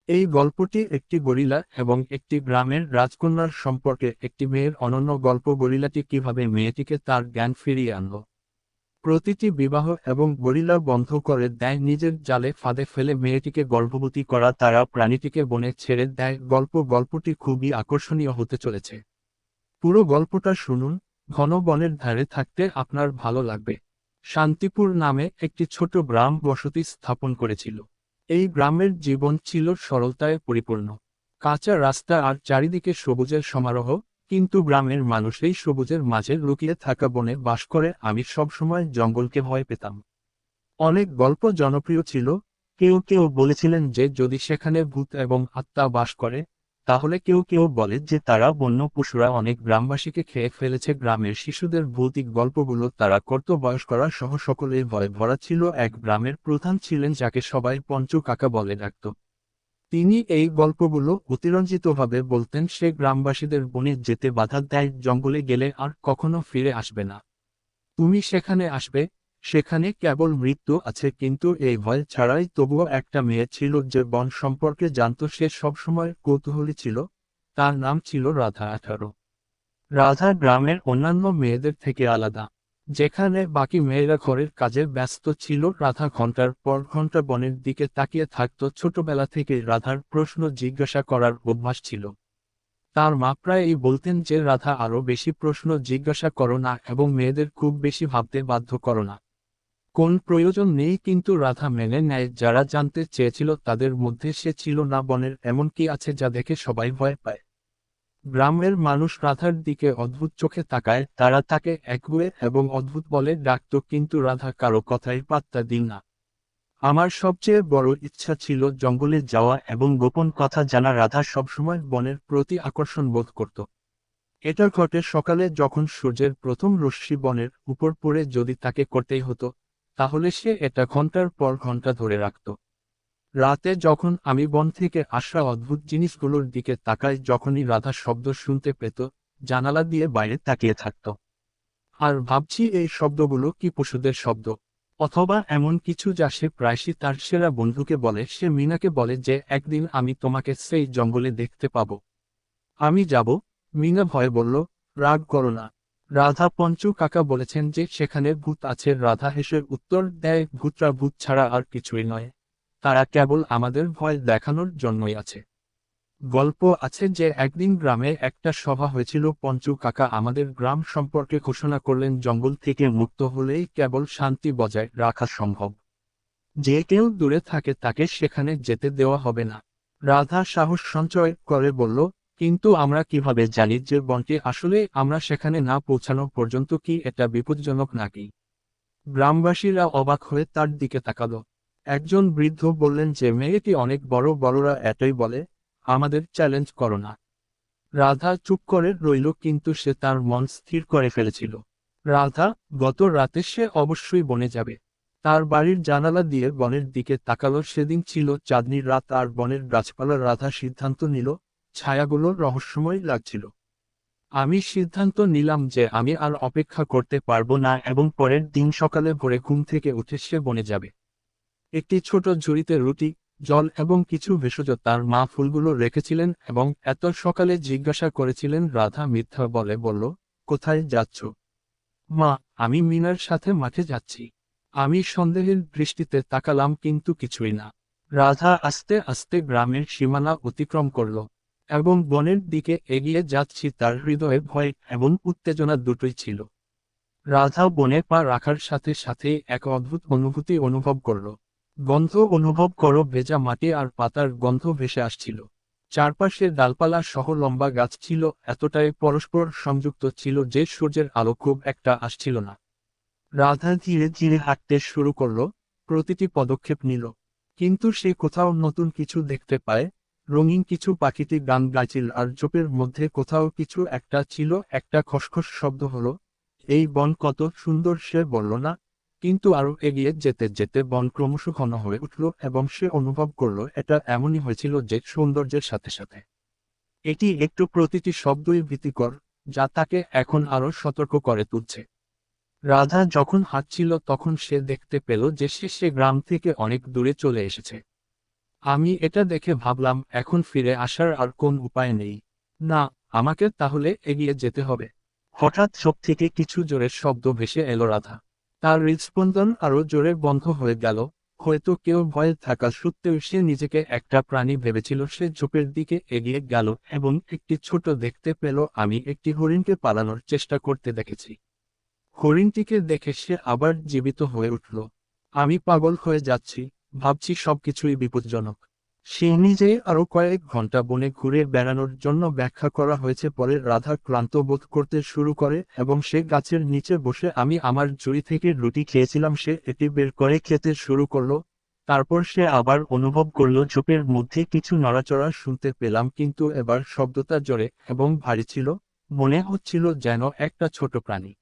এই গল্পটি একটি গরিলা এবং একটি গ্রামের রাজকন্যার সম্পর্কে একটি মেয়ের অনন্য গল্প। গরিলাটি কিভাবে মেয়েটিকে তার জ্ঞান ফিরিয়ে আনল, প্রতিটি বিবাহ এবং গরিলা বন্ধ করে দেয় নিজের জালে ফাঁদে ফেলে মেয়েটিকে গর্ভবতী করা, তারা প্রাণীটিকে বনে ছেড়ে দেয়। গল্পটি খুবই আকর্ষণীয় হতে চলেছে। পুরো গল্পটা শুনুন। ঘন বনের ধারে থাকতে আপনার ভালো লাগবে। শান্তিপুর নামে একটি ছোট গ্রাম বসতি স্থাপন করেছিল। এই গ্রামের জীবন ছিল সরলতায় পরিপূর্ণ। কাঁচা রাস্তা আর চারিদিকে সবুজের সমারোহ। কিন্তু গ্রামের মানুষ এই সবুজের মাঝে লুকিয়ে থাকা বনে বাস করে। আমি সবসময় জঙ্গলকে ভয় পেতাম। অনেক গল্প জনপ্রিয় ছিল। কেউ কেউ বলেছিলেন যে যদি সেখানে ভূত এবং আত্মা বাস করে, তাহলে কেউ কেউ বলে যে তারা বন্য পশুরা অনেক গ্রামবাসীকে খেয়ে ফেলেছে। গ্রামের শিশুদের ভৌতিক গল্পগুলো তারা করত বয়স্করা সহ সকলের ভয়ে ভরা ছিল। এক গ্রামের প্রধান ছিলেন যাকে সবাই পঞ্চু কাকা বলে ডাকত। তিনি এই গল্পগুলো অতিরঞ্জিতভাবে বলতেন। সে গ্রামবাসীদের বনে যেতে বাধা দেয়, জঙ্গলে গেলে আর কখনো ফিরে আসবে না। তুমি সেখানে আসবে, সেখানে কেবল মৃত্যু আছে। কিন্তু এই ভয় ছাড়াই তবুও একটা মেয়ে ছিল যে বন সম্পর্কে জানত। সে সবসময় কৌতূহলী ছিল। তার নাম ছিল রাধা। 18। রাধা গ্রামের অন্যান্য মেয়েদের থেকে আলাদা। যেখানে বাকি মেয়েরা ঘরের কাজে ব্যস্ত ছিল, রাধা ঘন্টার পর ঘন্টা বনের দিকে তাকিয়ে থাকত। ছোটবেলা থেকে রাধার প্রশ্ন জিজ্ঞাসা করার অভ্যাস ছিল। তার মা প্রায়ই বলতেন যে রাধা আরো বেশি প্রশ্ন জিজ্ঞাসা করো না এবং মেয়েদের খুব বেশি ভাবতে বাধ্য করো না। কোন প্রয়োজন নেই। কিন্তু রাধা মেনে নেয়। যারা জানতে চেয়েছিল তাদের মধ্যে সে ছিল না। বনের এমন কি আছে যা দেখে সবাই ভয় পায়? গ্রামের মানুষ রাধার দিকে অদ্ভুত চোখে তাকায়। তারা তাকে একগুঁয়ে এবং অদ্ভুত বলে ডাকত, কিন্তু রাধা কারো কথাই পাত্তা দিন না। আমার সবচেয়ে বড় ইচ্ছা ছিল জঙ্গলে যাওয়া এবং গোপন কথা জানা। রাধা সবসময় বনের প্রতি আকর্ষণ বোধ করত। এটা ঘটে সকালে, যখন সূর্যের প্রথম রশ্মি বনের উপর পড়ে। যদি তাকে করতেই হতো, তাহলে সে এটা ঘন্টার পর ঘন্টা ধরে রাখত। রাতে যখন আমি বন থেকে আসা অদ্ভুত জিনিসগুলোর দিকে তাকাই, যখনই রাধা শব্দ শুনতে পেত, জানালা দিয়ে বাইরে তাকিয়ে থাকত। আর ভাবছি এই শব্দগুলো কি পশুদের শব্দ, অথবা এমন কিছু যা সে প্রায়শই তার সেরা বন্ধুকে বলে। সে মিনাকে বলে যে একদিন আমি তোমাকে সেই জঙ্গলে দেখতে পাবো। আমি যাব। মিনা ভয়ে বলল, রাগ করো না। রাধা, পঞ্চু কাকা বলেছেন যে সেখানে ভূত আছে। রাধা হেসে উত্তর দেয়, ভূতরা ভূত ছাড়া আর কিছুই নয়। তারা কেবল আমাদের ভয় দেখানোর জন্যই আছে। গল্প আছে যে একদিন গ্রামে একটা সভা হয়েছিল। পঞ্চু কাকা আমাদের গ্রাম সম্পর্কে ঘোষণা করলেন, জঙ্গল থেকে মুক্ত হলেই কেবল শান্তি বজায় রাখা সম্ভব। যে কেউ দূরে থাকে তাকে সেখানে যেতে দেওয়া হবে না। রাধা সাহস সঞ্চয় করে বলল, কিন্তু আমরা কিভাবে জানি যে বনটি আসলে আমরা সেখানে না পৌঁছানো পর্যন্ত কি এটা বিপজ্জনক নাকি? গ্রামবাসীরা অবাক হয়ে তার দিকে তাকালো। একজন বৃদ্ধ বললেন যে মেয়েটি অনেক বড়, বড়রা এটাই বলে, আমাদের চ্যালেঞ্জ করো না। রাধা চুপ করে রইল, কিন্তু সে তার মন স্থির করে ফেলেছিল। রাধা, গত রাতে সে অবশ্যই বনে যাবে। তার বাড়ির জানালা দিয়ে বনের দিকে তাকালো। সেদিন ছিল চাঁদনির রাত আর বনের গাছপালা। রাধা সিদ্ধান্ত নিল, ছায়াগুলো রহস্যময় লাগছিল। আমি সিদ্ধান্ত নিলাম যে আমি আর অপেক্ষা করতে পারবো না এবং পরের দিন সকালে ভোরে ঘুম থেকে উঠে সে বনে যাবে। একটি ছোট ঝুড়িতে রুটি, জল এবং কিছু ভেষজ তার মা ফুলগুলো রেখেছিলেন এবং এত সকালে জিজ্ঞাসা করেছিলেন। রাধা মিথ্যা বলে বলল, কোথায় যাচ্ছ? মা, আমি মিনার সাথে মাঠে যাচ্ছি। আমি সন্দেহের দৃষ্টিতে তাকালাম, কিন্তু কিছুই না। রাধা আস্তে আস্তে গ্রামের সীমানা অতিক্রম করল এবং বনের দিকে এগিয়ে যাচ্ছি। তার হৃদয়ে ভয় এবং উত্তেজনা দুটোই ছিল। রাধা বনে পা রাখার সাথে সাথে এক অদ্ভুত অনুভূতি অনুভব করল। গন্ধ অনুভব করো, ভেজা মাটি আর পাতার গন্ধ ভেসে আসছিল। চারপাশে ডালপালা সহ লম্বা গাছ ছিল, এতটাই পরস্পর সংযুক্ত ছিল যে সূর্যের আলো খুব একটা আসছিল না। রাধা ধীরে ধীরে হাঁটতে শুরু করল, প্রতিটি পদক্ষেপ নিল। কিন্তু সে কোথাও নতুন কিছু দেখতে পায়। রঙিন কিছু পাখিটি গান গাইছিল আর চোপের মধ্যে কোথাও কিছু একটা ছিল। একটা খসখস শব্দ হলো। এই বন কত সুন্দর, সে বলল না। কিন্তু আরো এগিয়ে যেতে যেতে বন ক্রমশ ঘন হয়ে উঠল এবং সে অনুভব করল এটা এমনই হয়েছিল যে সৌন্দর্যের সাথে সাথে এটি একটু প্রতিটি শব্দই ভীতিকর, যা তাকে এখন আরো সতর্ক করে তুলছে। রাধা যখন হাঁটছিল তখন সে দেখতে পেল যে সে গ্রাম থেকে অনেক দূরে চলে এসেছে। আমি এটা দেখে ভাবলাম এখন ফিরে আসার আর কোন উপায় নেই। না, আমাকে তাহলে এগিয়ে যেতে হবে। হঠাৎ চোখ থেকে কিছু জোরের শব্দ ভেসে এলো রাধা। তার হৃদস্পন্দন আরো জোরে বন্ধ হয়ে গেল। হয়তো কেউ ভয়ে থাকা সত্ত্বেও সে নিজেকে একটা প্রাণী ভেবেছিল। সে ঝোপের দিকে এগিয়ে গেল এবং একটি ছোট দেখতে পেল। আমি একটি হরিণকে পালানোর চেষ্টা করতে দেখেছি। হরিণটিকে দেখে সে আবার জীবিত হয়ে উঠল। আমি পাগল হয়ে যাচ্ছি, ভাবছি সবকিছুই বিপজ্জনক। সে নিজেই আরো কয়েক ঘন্টা বনে ঘুরে বেড়ানোর জন্য ব্যাখ্যা করা হয়েছে। পরে রাধা ক্লান্ত বোধ করতে শুরু করে এবং সে গাছের নিচে বসে আমি আমার ঝুড়ি থেকে রুটি খেয়েছিলাম সে এটি বের করে খেতে শুরু করলো। তারপর সে আবার অনুভব করলো ঝোপের মধ্যে কিছু নড়াচড়া শুনতে পেলাম, কিন্তু এবার শব্দটা জোরে এবং ভারী ছিল। মনে হচ্ছিল যেন একটা ছোট প্রাণী।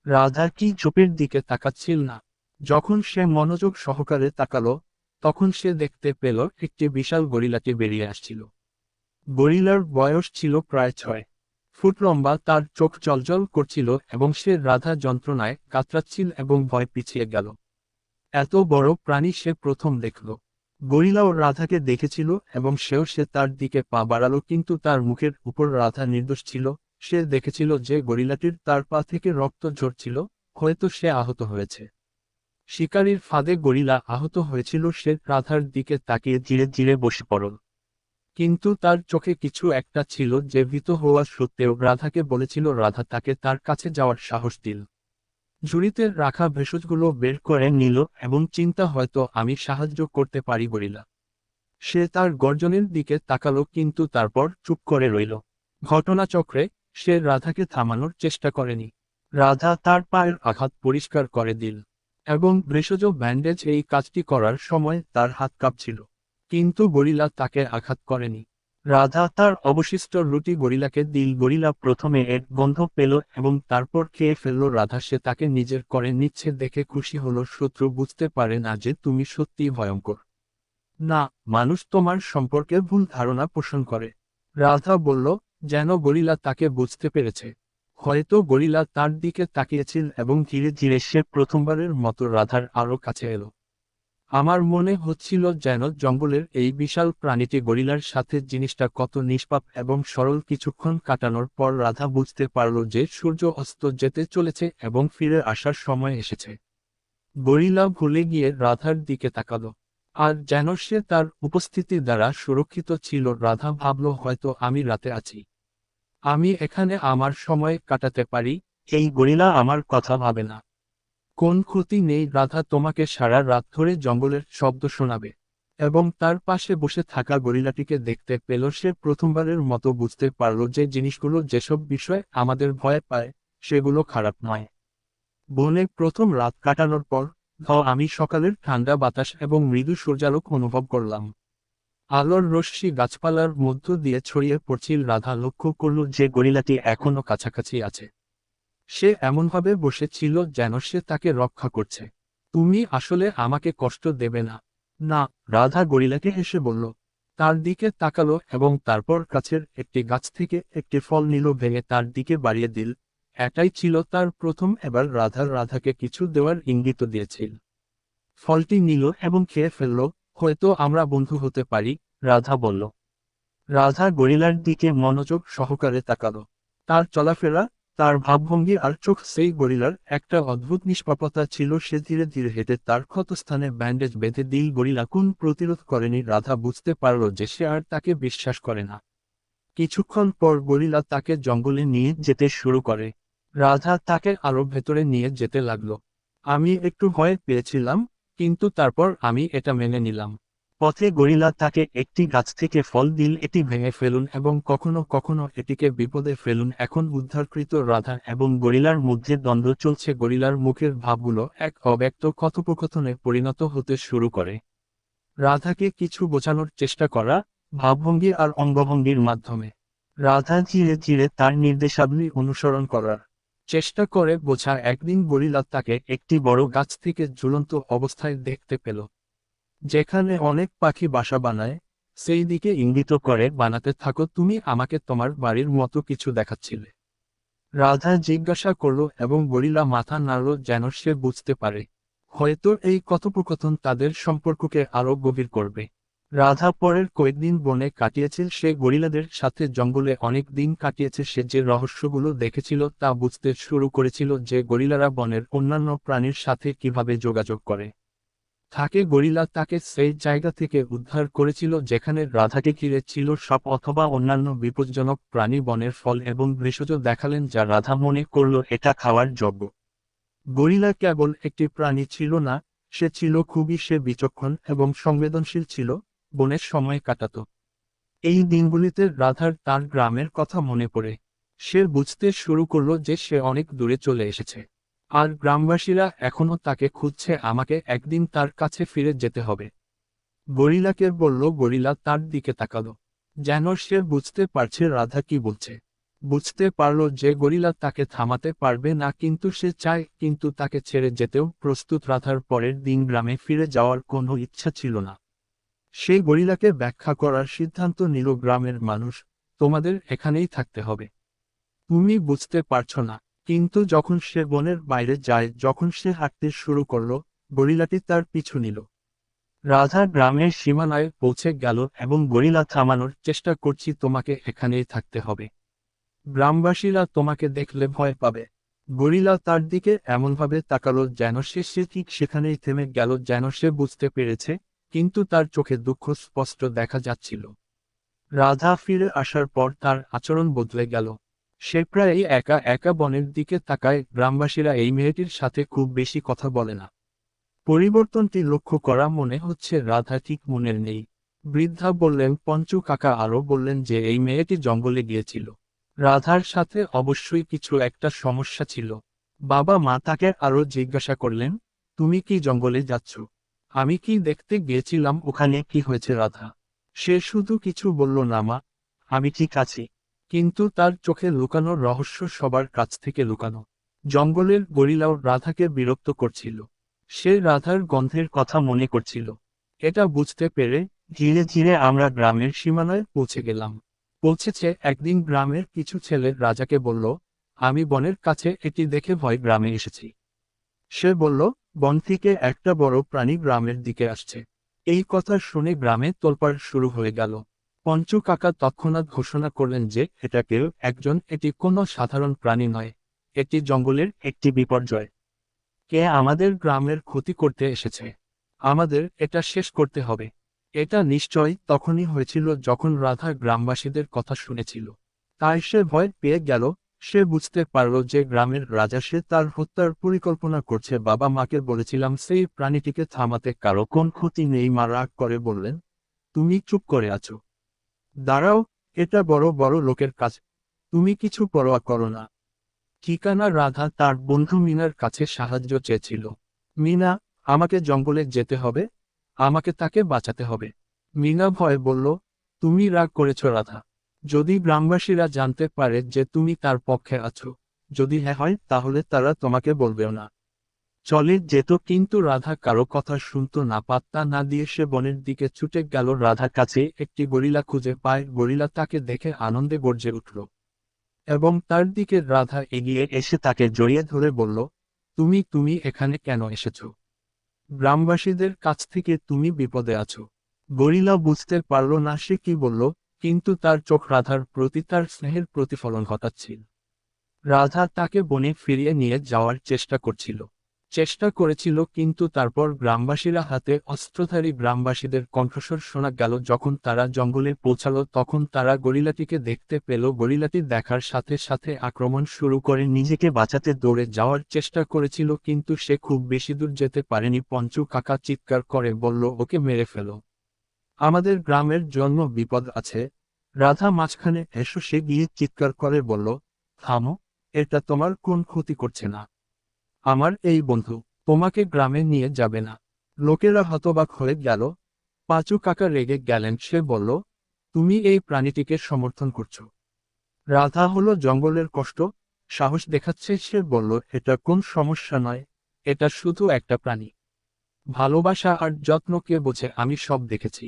রাধা কি ঝোপের দিকে তাকাচ্ছিল না। যখন সে মনোযোগ সহকারে তাকালো, তখন সে দেখতে পেল একটি বিশাল গরিলাটি বেরিয়ে আসছিল। গরিলার বয়স ছিল প্রায় 6 ফুট লম্বা, তার চোখ জ্বলজ্বল করছিল এবং সে রাধা যন্ত্রণায় কাতরাচ্ছিল এবং ভয় পিছিয়ে গেল। এত বড় প্রাণী সে প্রথম দেখল। গরিলাও রাধাকে দেখেছিল এবং সে তার দিকে পা বাড়ালো, কিন্তু তার মুখের উপর রাধা নির্দোষ ছিল। সে দেখেছিল যে গরিলাটির তার পা থেকে রক্ত ঝরছিল, হয়তো সে আহত হয়েছে। শিকারীর ফাঁদে গরিলা আহত হয়েছিল। সে রাধার দিকে তাকিয়ে ধীরে ধীরে বসে পড়ল। কিন্তু তার চোখে কিছু একটা ছিল যে ভীত হওয়া সত্ত্বেও রাধাকে বলেছিল। রাধা তাকে তার কাছে যাওয়ার সাহস দিল। ঝুড়িতে রাখা ভেষজগুলো বের করে নিল এবং চিন্তা, হয়তো আমি সাহায্য করতে পারি গরিলা। সে তার গর্জনের দিকে তাকালো, কিন্তু তারপর চুপ করে রইল। ঘটনাচক্রে সে রাধাকে থামানোর চেষ্টা করেনি। রাধা তার পায়ের আঘাত পরিষ্কার করে দিল এবং ভেষজ ব্যান্ডেজ এই কাজটি করার সময় তার হাত কাঁপছিল। কিন্তু গরিলা তাকে আঘাত করেনি। রাধা তার অবশিষ্ট রুটি গরিলাকে দিল। গরিলা প্রথমে এর গন্ধ পেল এবং তারপর খেয়ে ফেলল। রাধা সে তাকে নিজের করে নিচ্ছে দেখে খুশি হলো। শত্রু বুঝতে পারে না যে তুমি সত্যিই ভয়ঙ্কর। না, মানুষ তোমার সম্পর্কে ভুল ধারণা পোষণ করে, রাধা বলল, যেন গরিলা তাকে বুঝতে পেরেছে। হয়তো গরিলা তার দিকে তাকিয়েছিল এবং ধীরে ধীরে সে প্রথমবারের মতো রাধার আরো কাছে এলো। আমার মনে হচ্ছিল যেন জঙ্গলের এই বিশাল প্রাণীটি গরিলার সাথে জিনিসটা কত নিষ্পাপ এবং সরল। কিছুক্ষণ কাটানোর পর রাধা বুঝতে পারল যে সূর্য অস্ত যেতে চলেছে এবং ফিরে আসার সময় এসেছে। গরিলা ভুলে গিয়ে রাধার দিকে তাকালো, আর যেন সে তার উপস্থিতি দ্বারা সুরক্ষিত ছিল। রাধা ভাবল, হয়তো আমি রাতে আছি, আমি এখানে আমার সময় কাটাতে পারি, এই গরিলা আমার কথা ভাবে না। কোন ক্ষতি নেই রাধা, তোমাকে সারা রাত ধরে জঙ্গলের শব্দ শোনাবে। এবং তার পাশে বসে থাকা গরিলাটিকে দেখতে পেল। সে প্রথমবারের মতো বুঝতে পারল যে জিনিসগুলো যেসব বিষয় আমাদের ভয় পায়, সেগুলো খারাপ নয়। বনে প্রথম রাত কাটানোর পর আমি সকালের ঠান্ডা বাতাস এবং মৃদু সূর্যালোক অনুভব করলাম। আলোর রশ্মি গাছপালার মধ্য দিয়ে ছড়িয়ে পড়ছিল। রাধা লক্ষ্য করল যে গরিলাটি এখনো কাছাকাছি আছে। সে এমনভাবে বসেছিল যেন সে তাকে রক্ষা করছে। তুমি আসলে আমাকে কষ্ট দেবে না? না, রাধা গরিলাকে হেসে বলল। তার দিকে তাকালো এবং তারপর কাছের একটি গাছ থেকে একটি ফল নিল, ভেঙে তার দিকে বাড়িয়ে দিল। এটাই ছিল তার প্রথম। এবার রাধাকে কিছু দেওয়ার ইঙ্গিত দিয়েছিল। ফলটি নিল এবং খেয়ে ফেলল। হয়তো আমরা বন্ধু হতে পারি, রাধা বলল। রাধা গরিলার দিকে মনোযোগ সহকারে তাকালো। তার চলাফেরা, তার ভাবভঙ্গি আর চোখ, সেই গরিলার একটা অদ্ভুত নিষ্পাপতা ছিল। সে ধীরে ধীরে হেঁটে তার ক্ষতস্থানে ব্যান্ডেজ বেঁধে দিল। গরিলা কোন প্রতিরোধ করেনি। রাধা বুঝতে পারল যে সে আর তাকে বিশ্বাস করে না। কিছুক্ষণ পর গরিলা তাকে জঙ্গলে নিয়ে যেতে শুরু করে। রাধা তাকে আরো ভেতরে নিয়ে যেতে লাগলো। আমি একটু ভয় পেয়েছিলাম, কিন্তু তারপর আমি এটা মেনে নিলাম। পথে গরিলা তাকে একটি গাছ থেকে ফল দিল, এটি ভেঙে ফেলুন এবং কখনো কখনো এটিকে বিপদে ফেলুন। এখন উদ্ধারকৃত রাধা এবং গরিলার মধ্যে দ্বন্দ্ব চলছে। গরিলার মুখের ভাবগুলো এক অব্যক্ত কথোপকথনে পরিণত হতে শুরু করে। রাধাকে কিছু বোঝানোর চেষ্টা করা, ভাবভঙ্গি আর অঙ্গভঙ্গির মাধ্যমে। রাধা ধীরে ধীরে তার নির্দেশাবলী অনুসরণ করার চেষ্টা করে বোঝা। একদিন গরিলা তাকে একটি বড় গাছ থেকে ঝুলন্ত অবস্থায় দেখতে পেল, যেখানে অনেক পাখি বাসা বানায়। সেই দিকে ইঙ্গিত করে, বানাতে থাকো, তুমি আমাকে তোমার বাড়ির মতো কিছু দেখাচ্ছিলে। রাধা জিজ্ঞাসা করল এবং গরিলা মাথা নাড়ল যেন সে বুঝতে পারে। হয়তো এই কথোপকথন তাদের সম্পর্ককে আরো গভীর করবে। রাধা পরের কয়েকদিন বনে কাটিয়েছে, সে গরিলাদের সাথে জঙ্গলে অনেক দিন কাটিয়েছে। সে যে রহস্যগুলো দেখেছিল তা বুঝতে শুরু করেছিল, যে গরিলারা বনের অন্যান্য প্রাণীর সাথে কিভাবে যোগাযোগ করে থাকে। গরিলা তাকে সেই জায়গা থেকে উদ্ধার করেছিল যেখানে রাধাকে ঘিরে ছিল সাপ অথবা অন্যান্য বিপজ্জনক প্রাণী। বনের ফল এবং ভেষজ দেখালেন, যা রাধা মনে করল এটা খাওয়ার যোগ্য। গরিলা কেবল একটি প্রাণী ছিল না, সে বিচক্ষণ এবং সংবেদনশীল ছিল, বনের সময় কাটাত। এই দিনগুলিতে রাধার তার গ্রামের কথা মনে পড়ে। সে বুঝতে শুরু করলো যে সে অনেক দূরে চলে এসেছে, আর গ্রামবাসীরা এখনো তাকে খুঁজছে। আমাকে একদিন তার কাছে ফিরে যেতে হবে, গরিলাকে বলল। গরিলা তার দিকে তাকালো, যেন সে বুঝতে পারছে রাধা কি বলছে। বুঝতে পারল যে গরিলা তাকে থামাতে পারবে না, কিন্তু সে চায়, কিন্তু তাকে ছেড়ে যেতেও প্রস্তুত। রাধার পরের দিন গ্রামে ফিরে যাওয়ার কোনো ইচ্ছা ছিল না। সে গরিলাকে ব্যাখ্যা করার সিদ্ধান্ত নিল, গ্রামের মানুষ, তোমাদের এখানেই থাকতে হবে, তুমি বুঝতে পারছো না। কিন্তু যখন সে বনের বাইরে যায়, যখন সে হাঁটতে শুরু করলো, গরিলাটি তার পিছু নিল। রাধা গ্রামের সীমানায় পৌঁছে গেল এবং গরিলা থামানোর চেষ্টা করছি, তোমাকে এখানেই থাকতে হবে, গ্রামবাসীরা তোমাকে দেখলে ভয় পাবে। গরিলা তার দিকে এমনভাবে তাকালো যেন সে ঠিক সেখানেই থেমে গেল, যেন সে বুঝতে পেরেছে, কিন্তু তার চোখে দুঃখ স্পষ্ট দেখা যাচ্ছিল। রাধা ফিরে আসার পর তার আচরণ বদলে গেল। সে প্রায়ই একা একা বনের দিকে তাকায়। গ্রামবাসীরা এই মেয়েটির সাথে খুব বেশি কথা বলে না। পরিবর্তনটি লক্ষ্য করা মনে হচ্ছে রাধা ঠিক মনের নেই। বৃদ্ধা বললেন, পঞ্চু কাকা আরও বললেন যে এই মেয়েটি জঙ্গলে গিয়েছিল। রাধার সাথে অবশ্যই কিছু একটা সমস্যা ছিল। বাবা মা তাকে আরও জিজ্ঞাসা করলেন, তুমি কি জঙ্গলে যাচ্ছ? আমি কি দেখতে গিয়েছিলাম, ওখানে কি হয়েছে? রাধা সে শুধু কিছু বলল না, মা আমি ঠিক আছি। কিন্তু তার চোখে লুকানো রহস্য সবার কাছ থেকে লুকানো। জঙ্গলের গরিলাও রাধাকে বিরক্ত করছিল। সে রাধার গন্ধের কথা মনে করছিল। এটা বুঝতে পেরে ধীরে ধীরে আমরা গ্রামের সীমানায় পৌঁছে গেলাম। পৌঁছেছে একদিন গ্রামের কিছু ছেলে রাজাকে বলল, আমি বনের কাছে এটি দেখে ভয় গ্রামে এসেছি। সে বলল, বন থেকে একটা বড় প্রাণী গ্রামের দিকে আসছে। এই কথা শুনে গ্রামে তোলপাড় শুরু হয়ে গেল। পঞ্চু কাকা তৎক্ষণাৎ ঘোষণা করলেন যে এটি কোনো সাধারণ প্রাণী নয়, এটি জঙ্গলের একটি বিপর্যয়। কে আমাদের গ্রামের ক্ষতি করতে এসেছে, আমাদের এটা শেষ করতে হবে। এটা নিশ্চয়ই তখনই হয়েছিল যখন রাধা গ্রামবাসীদের কথা শুনেছিল। তাই সে ভয় পেয়ে গেল। সে বুঝতে পারল যে গ্রামের রাজা, সে তার হত্যার পরিকল্পনা করছে। বাবা মাকে বলেছিলাম সেই প্রাণীটিকে থামাতে, কারো কোন ক্ষতি নেই। মা রাগ করে বললেন, তুমি চুপ করে আছো, দাঁড়াও, এটা বড় বড় লোকের কাজ, তুমি কিছু পরোয়া করো না। ঠিকানা রাধা তার বন্ধু মিনার কাছে সাহায্য চেয়েছিল। মিনা, আমাকে জঙ্গলে যেতে হবে, আমাকে তাকে বাঁচাতে হবে। মিনা ভয়ে বলল, তুমি রাগ করেছ রাধা, যদি গ্রামবাসীরা জানতে পারে যে তুমি তার পক্ষে আছো, যদি হ্যাঁ হয় তাহলে তারা তোমাকে বলবেও না। চলে যেত, কিন্তু রাধা কারো কথা শুনতো না। পাত্তা না দিয়ে সে বনের দিকে ছুটে গেল। রাধার কাছে একটি গরিলা খুঁজে পায়। গরিলা তাকে দেখে আনন্দে গর্জে উঠল এবং তার দিকে রাধা এগিয়ে এসে তাকে জড়িয়ে ধরে বলল, তুমি তুমি এখানে কেন এসেছো? গ্রামবাসীদের কাছ থেকে তুমি বিপদে আছো। গরিলা বুঝতে পারল না সে কি বলল, কিন্তু তার চোখ রাধার প্রতি তার স্নেহের প্রতিফলন ঘটাচ্ছিল। রাধা তাকে বনে ফিরিয়ে নিয়ে যাওয়ার চেষ্টা করেছিল, কিন্তু তারপর গ্রামবাসীরা হাতে অস্ত্রধারী গ্রামবাসীদের কণ্ঠস্বর শোনা গেল। যখন তারা জঙ্গলে পৌঁছালো তখন তারা গরিলাটিকে দেখতে পেল। গরিলাটি দেখার সাথে সাথে আক্রমণ শুরু করে, নিজেকে বাঁচাতে দৌড়ে যাওয়ার চেষ্টা করেছিল, কিন্তু সে খুব বেশি দূর যেতে পারেনি। পঞ্চু কাকা চিৎকার করে বলল, ওকে মেরে ফেলো, আমাদের গ্রামের জন্য বিপদ আছে। রাধা মাঝখানে এসে সে গিয়ে চিৎকার করে বলল, থামো, এটা তোমার কোন ক্ষতি করছে না, আমার এই বন্ধু, তোমাকে গ্রামে নিয়ে যাবে না। লোকেরা হতবাক হয়ে গেল। পাঁচু কাকা রেগে গেলেন। সে বলল, তুমি এই প্রাণীটিকে সমর্থন করছো। রাধা হলো জঙ্গলের কষ্ট, সাহস দেখাচ্ছে। সে বলল, এটা কোন সমস্যা নয়, এটা শুধু একটা প্রাণী। ভালোবাসা আর যত্ন কে বোঝে, আমি সব দেখেছি।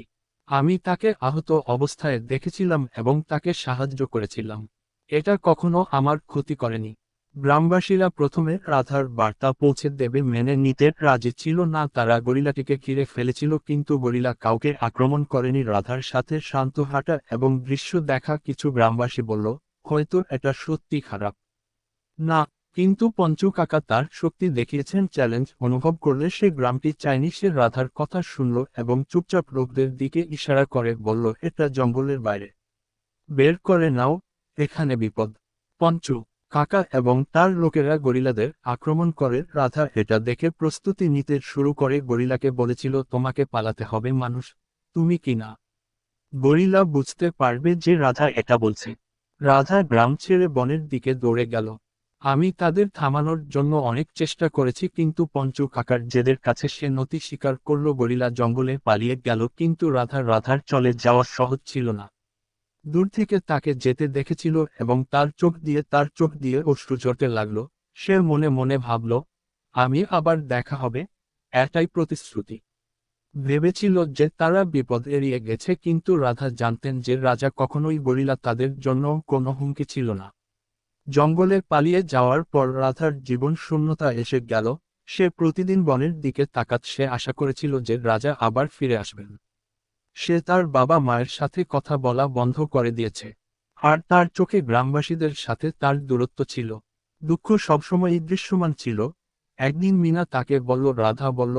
আমি তাকে আহত অবস্থায় দেখেছিলাম এবং তাকে সাহায্য করেছিলাম। এটা কখনো আমার ক্ষতি করেনি। গ্রামবাসীরা প্রথমে রাধার বার্তা পৌঁছে দেবে মেনে নিতে রাজি ছিল না, তারা গরিলাটিকে ঘিরে ফেলেছিল, কিন্তু গরিলা কাউকে আক্রমণ করেনি। রাধার সাথে শান্ত হাঁটা এবং দৃশ্য দেখা কিছু গ্রামবাসী বলল, হয়তো এটা সত্যি খারাপ না, কিন্তু পঞ্চু কাকা তার শক্তি দেখিয়েছেন। চ্যালেঞ্জ অনুভব করলে সে গ্রামটি চায়নি। সে রাধার কথা শুনল এবং চুপচাপ লোকদের দিকে ইশারা করে বলল, এটা জঙ্গলের বাইরে, বের করে নাও, এখানে বিপদ। পঞ্চু কাকা এবং তার লোকেরা গরিলাদের আক্রমণ করে। রাধা এটা দেখে প্রস্তুতি নিতে শুরু করে। গরিলাকে বলেছিল, তোমাকে পালাতে হবে মানুষ, তুমি কি না? গরিলা বুঝতে পারবে যে রাধা এটা বলছে। রাধা গ্রাম ছেড়ে বনের দিকে দৌড়ে গেল। আমি তাদের থামানোর জন্য অনেক চেষ্টা করেছি, কিন্তু পঞ্চু কাকার জেদের কাছে সে নতি স্বীকার করল। গরিলা জঙ্গলে পালিয়ে গেল, কিন্তু রাধার চলে যাওয়া সহজ ছিল না। দূর থেকে তাকে যেতে দেখেছিল এবং তার চোখ দিয়ে অশ্রু ঝরতে লাগলো। সে মনে মনে ভাবল, আমি আবার দেখা হবে, এটাই প্রতিশ্রুতি। ভেবেছিল যে তারা বিপদ এড়িয়ে গেছে, কিন্তু রাধা জানতেন যে রাজা কখনোই গরিলা তাদের জন্য কোনো হুমকি ছিল না। জঙ্গলে পালিয়ে যাওয়ার পর রাধার জীবন শূন্যতা এসে গেল। সে প্রতিদিন বনের দিকে সে আশা করেছিল যে রাজা আবার ফিরে আসবেন। সে তার বাবা মায়ের সাথে কথা বলা বন্ধ করে দিয়েছে, আর তার চোখে গ্রামবাসীদের সাথে তার দূরত্ব ছিল। দুঃখ সবসময়ই দৃশ্যমান ছিল। একদিন মিনা তাকে বলল, রাধা বলল,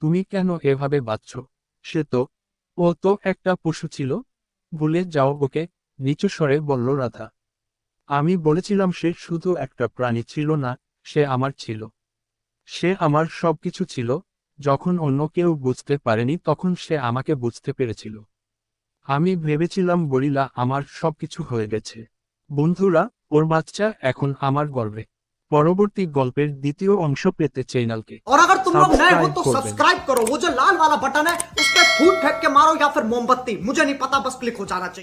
তুমি কেন এভাবে বাঁচছ? ও তো একটা পশু ছিল, ভুলে যাও ওকে, নিচু স্বরে বলল রাধা। আমি বলেছিলাম সে শুধু একটা প্রাণী ছিল না, সে আমার ছিল। সে আমার সবকিছু ছিল। যখন অন্য কেউ বুঝতে পারেনি তখন সে আমাকে বুঝতে পেরেছিল। আমি ভেবেছিলাম গরিলা আমার সবকিছু হয়ে গেছে। বন্ধুরা, ওর বাচ্চা এখন আমার গর্বে। পরবর্তী গল্পের দ্বিতীয় অংশ পেতে চ্যানেলকে और अगर तुम लोग नए हो সাবস্ক্রাইব तो করবেন। सब्सक्राइब करो, वो जो लाल वाला बटन है उस पर फूट फेंक के मारो या फिर मोमबत्ती, मुझे नहीं पता, बस क्लिक हो जाना चाहिए।